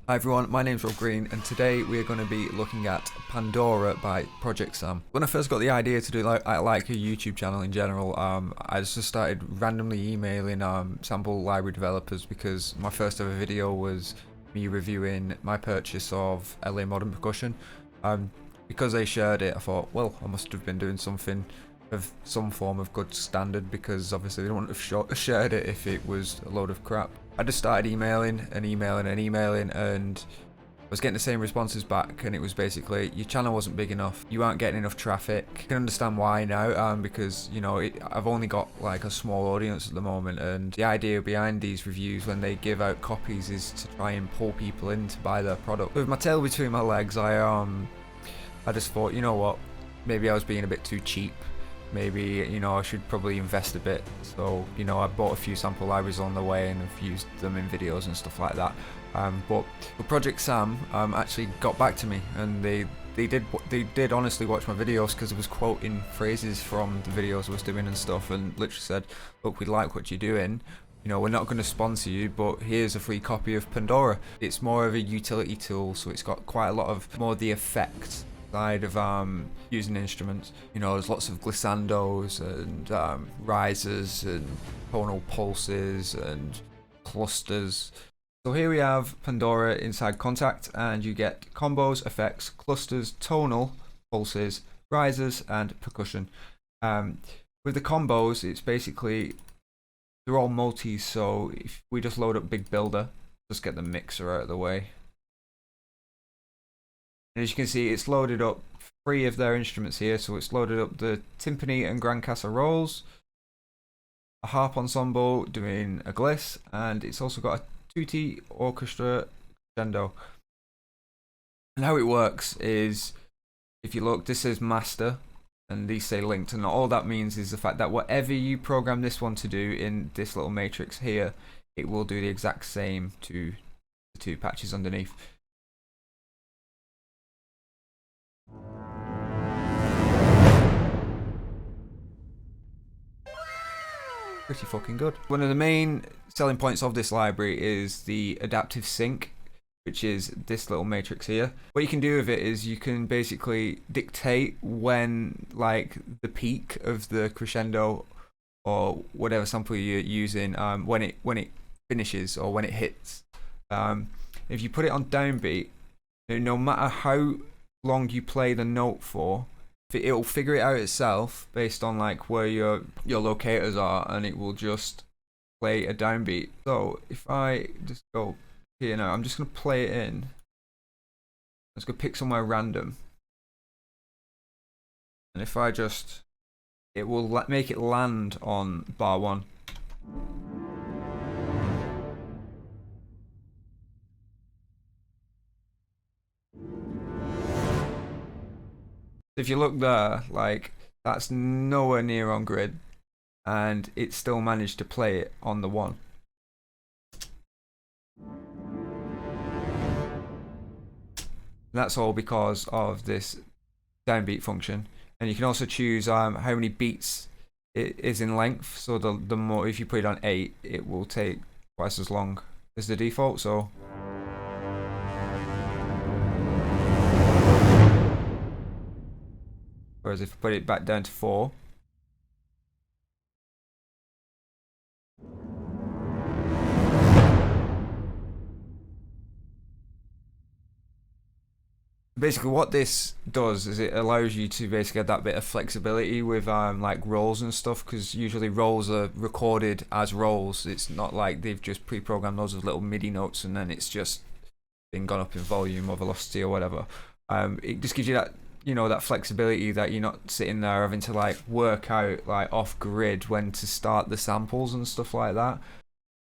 Hi everyone, my name's Rob Green and today we're going to be looking at Pandora by ProjectSAM. When I first got the idea to do like a YouTube channel in general, I just started randomly emailing sample library developers because my first ever video was me reviewing my purchase of LA Modern Percussion. Because they shared it, I thought, well, I must have been doing something of some form of good standard because obviously they wouldn't have shared it if it was a load of crap. I just started emailing and I was getting the same responses back, and it was basically, your channel wasn't big enough, you aren't getting enough traffic. I can understand why now, because you know I've only got like a small audience at the moment, and the idea behind these reviews when they give out copies is to try and pull people in to buy their product. With my tail between my legs, I just thought, you know what, maybe I was being a bit too cheap. Maybe, you know, I should probably invest a bit. So, you know, I bought a few sample libraries on the way and have used them in videos and stuff like that. But ProjectSAM actually got back to me, and they did honestly watch my videos because I was quoting phrases from the videos I was doing and stuff, and literally said, look, we like what you're doing. You know, we're not going to sponsor you, but here's a free copy of Pandora. It's more of a utility tool, so it's got quite a lot of more the effects side of using instruments. You know, there's lots of glissandos and risers and tonal pulses and clusters. So here we have Pandora inside Contact, and you get combos, effects, clusters, tonal, pulses, risers, and percussion. With the combos, it's basically, they're all multis, so if we just load up Big Builder, just get the mixer out of the way. And as you can see, it's loaded up 3 of their instruments here. So it's loaded up the timpani and grand casseroles, a harp ensemble doing a gliss, and it's also got a tutti orchestra crescendo. And how it works is, if you look, this says master and these say linked, and all that means is the fact that whatever you program this one to do in this little matrix here, it will do the exact same to the 2 patches underneath. Pretty fucking good. One of the main selling points of this library is the adaptive sync, which is this little matrix here. What you can do with it is you can basically dictate when, like, the peak of the crescendo or whatever sample you're using, when it finishes or when it hits. If you put it on downbeat, no matter how long you play the note for, it'll figure it out itself based on like where your locators are, and it will just play a downbeat. So if I just go here now, I'm just going to play it in. I'm just going to pick somewhere random, and if I just, it will make it land on bar 1. If you look there, like, that's nowhere near on grid, and it still managed to play it on the 1. And that's all because of this downbeat function. And you can also choose how many beats it is in length. So the more, if you put it on 8, it will take twice as long as the default. So whereas if I put it back down to 4, basically what this does is it allows you to basically have that bit of flexibility with like rolls and stuff, because usually rolls are recorded as rolls. It's not like they've just pre-programmed those as little MIDI notes and then it's just been gone up in volume or velocity or whatever. It just gives you that, you know, that flexibility that you're not sitting there having to like work out like off grid when to start the samples and stuff like that.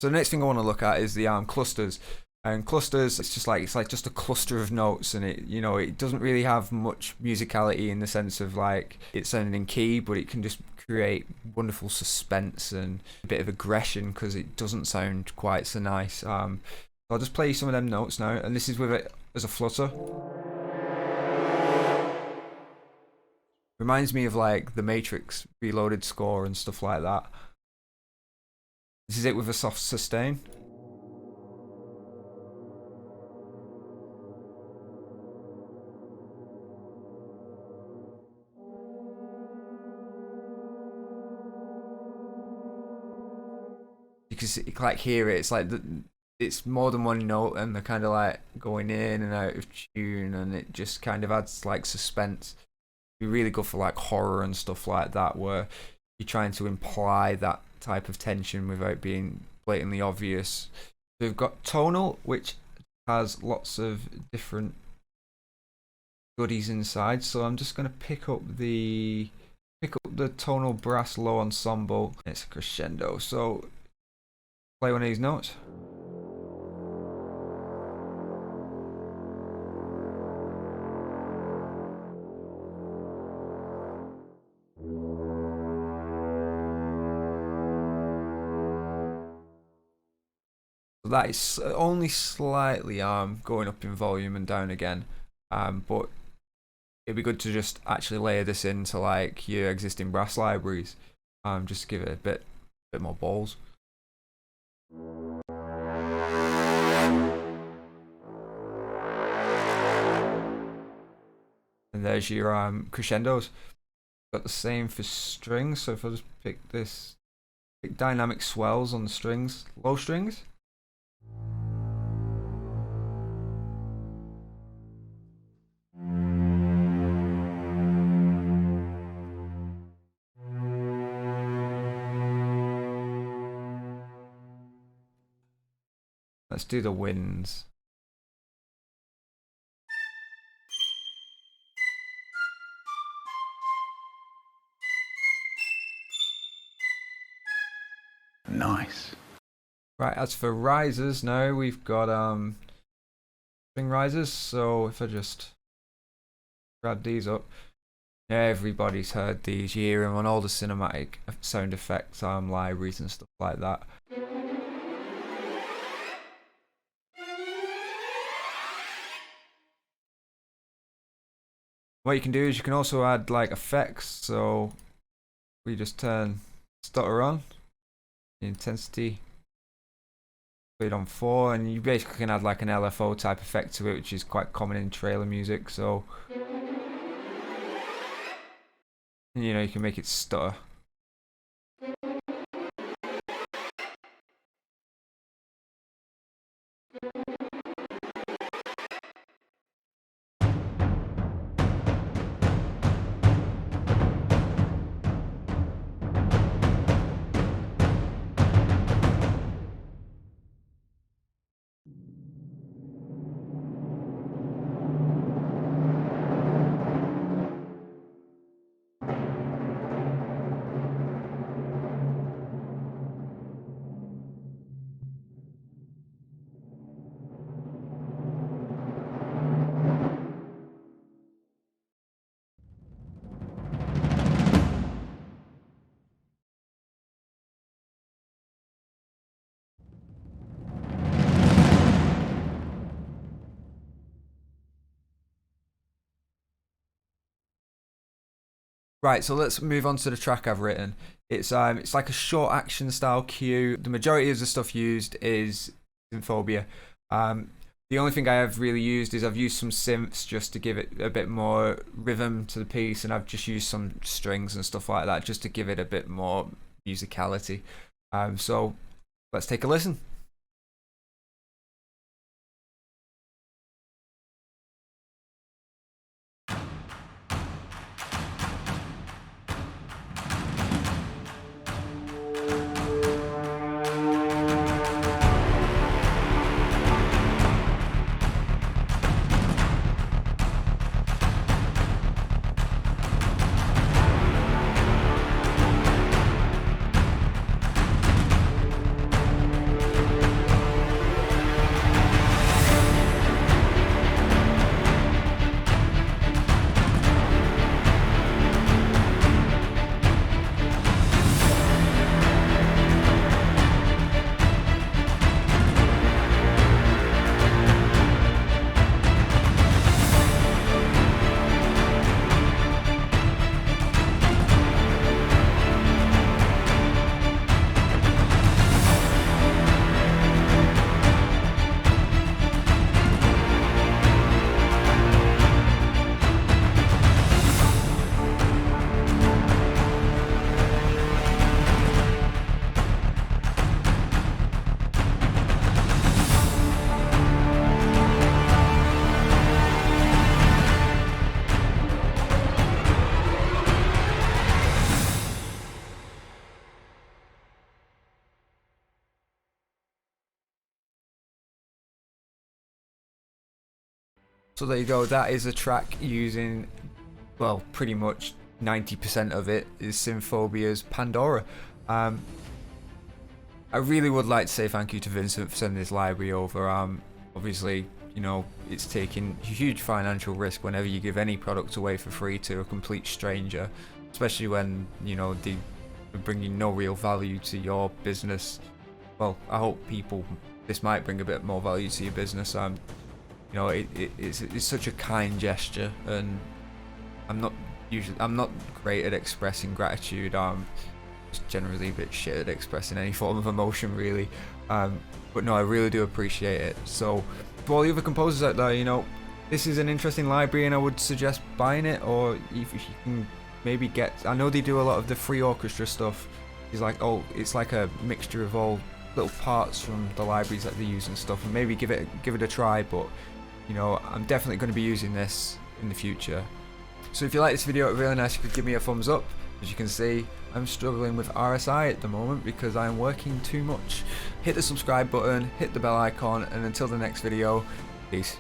So the next thing I want to look at is the clusters. And clusters, it's like just a cluster of notes, and it, you know, it doesn't really have much musicality in the sense of like it's sounding in key, but it can just create wonderful suspense and a bit of aggression because it doesn't sound quite so nice. So I'll just play some of them notes now, and this is with it as a flutter. Reminds me of like the Matrix Reloaded score and stuff like that. This is it with a soft sustain. can see, like hear it. It's like it's more than one note, and they're kind of like going in and out of tune, and it just kind of adds like suspense. It'd be really good for like horror and stuff like that, where you're trying to imply that type of tension without being blatantly obvious. So we've got tonal, which has lots of different goodies inside. So I'm just gonna pick up the tonal brass low ensemble. It's a crescendo. So play one of these notes. That is only slightly going up in volume and down again, but it'd be good to just actually layer this into like your existing brass libraries, just to give it a bit more balls. And there's your crescendos. Got the same for strings, so if I just pick dynamic swells on the strings, low strings. Let's do the winds. Nice. Right, as for risers, now we've got string risers. So if I just grab these up, everybody's heard these. You hear them on all the cinematic sound effects libraries and stuff like that. What you can do is you can also add like effects. So we just turn stutter on, intensity, put it on 4, and you basically can add like an LFO type effect to it, which is quite common in trailer music. So you know, you can make it stutter. Right, so let's move on to the track I've written. It's like a short action style cue. The majority of the stuff used is Synthphobia. The only thing I have really used is I've used some synths just to give it a bit more rhythm to the piece, and I've just used some strings and stuff like that just to give it a bit more musicality. So let's take a listen. So there you go, that is a track using, well, pretty much 90% of it is Synphobia's Pandora. I really would like to say thank you to Vincent for sending this library over. Obviously, you know, it's taking a huge financial risk whenever you give any product away for free to a complete stranger, especially when, you know, they're bringing no real value to your business. Well, I hope this might bring a bit more value to your business. You know, it's such a kind gesture, and I'm not great at expressing gratitude. Just generally a bit shit at expressing any form of emotion, really. But no, I really do appreciate it. So to all the other composers out there, you know, this is an interesting library, and I would suggest buying it, or if you can maybe get. I know they do a lot of the free orchestra stuff. It's like a mixture of all little parts from the libraries that they use and stuff, and maybe give it a try. But you know, I'm definitely going to be using this in the future. So if you like this video, it'd be really nice if you could give me a thumbs up. As you can see, I'm struggling with RSI at the moment because I'm working too much. Hit the subscribe button, hit the bell icon, and until the next video, peace.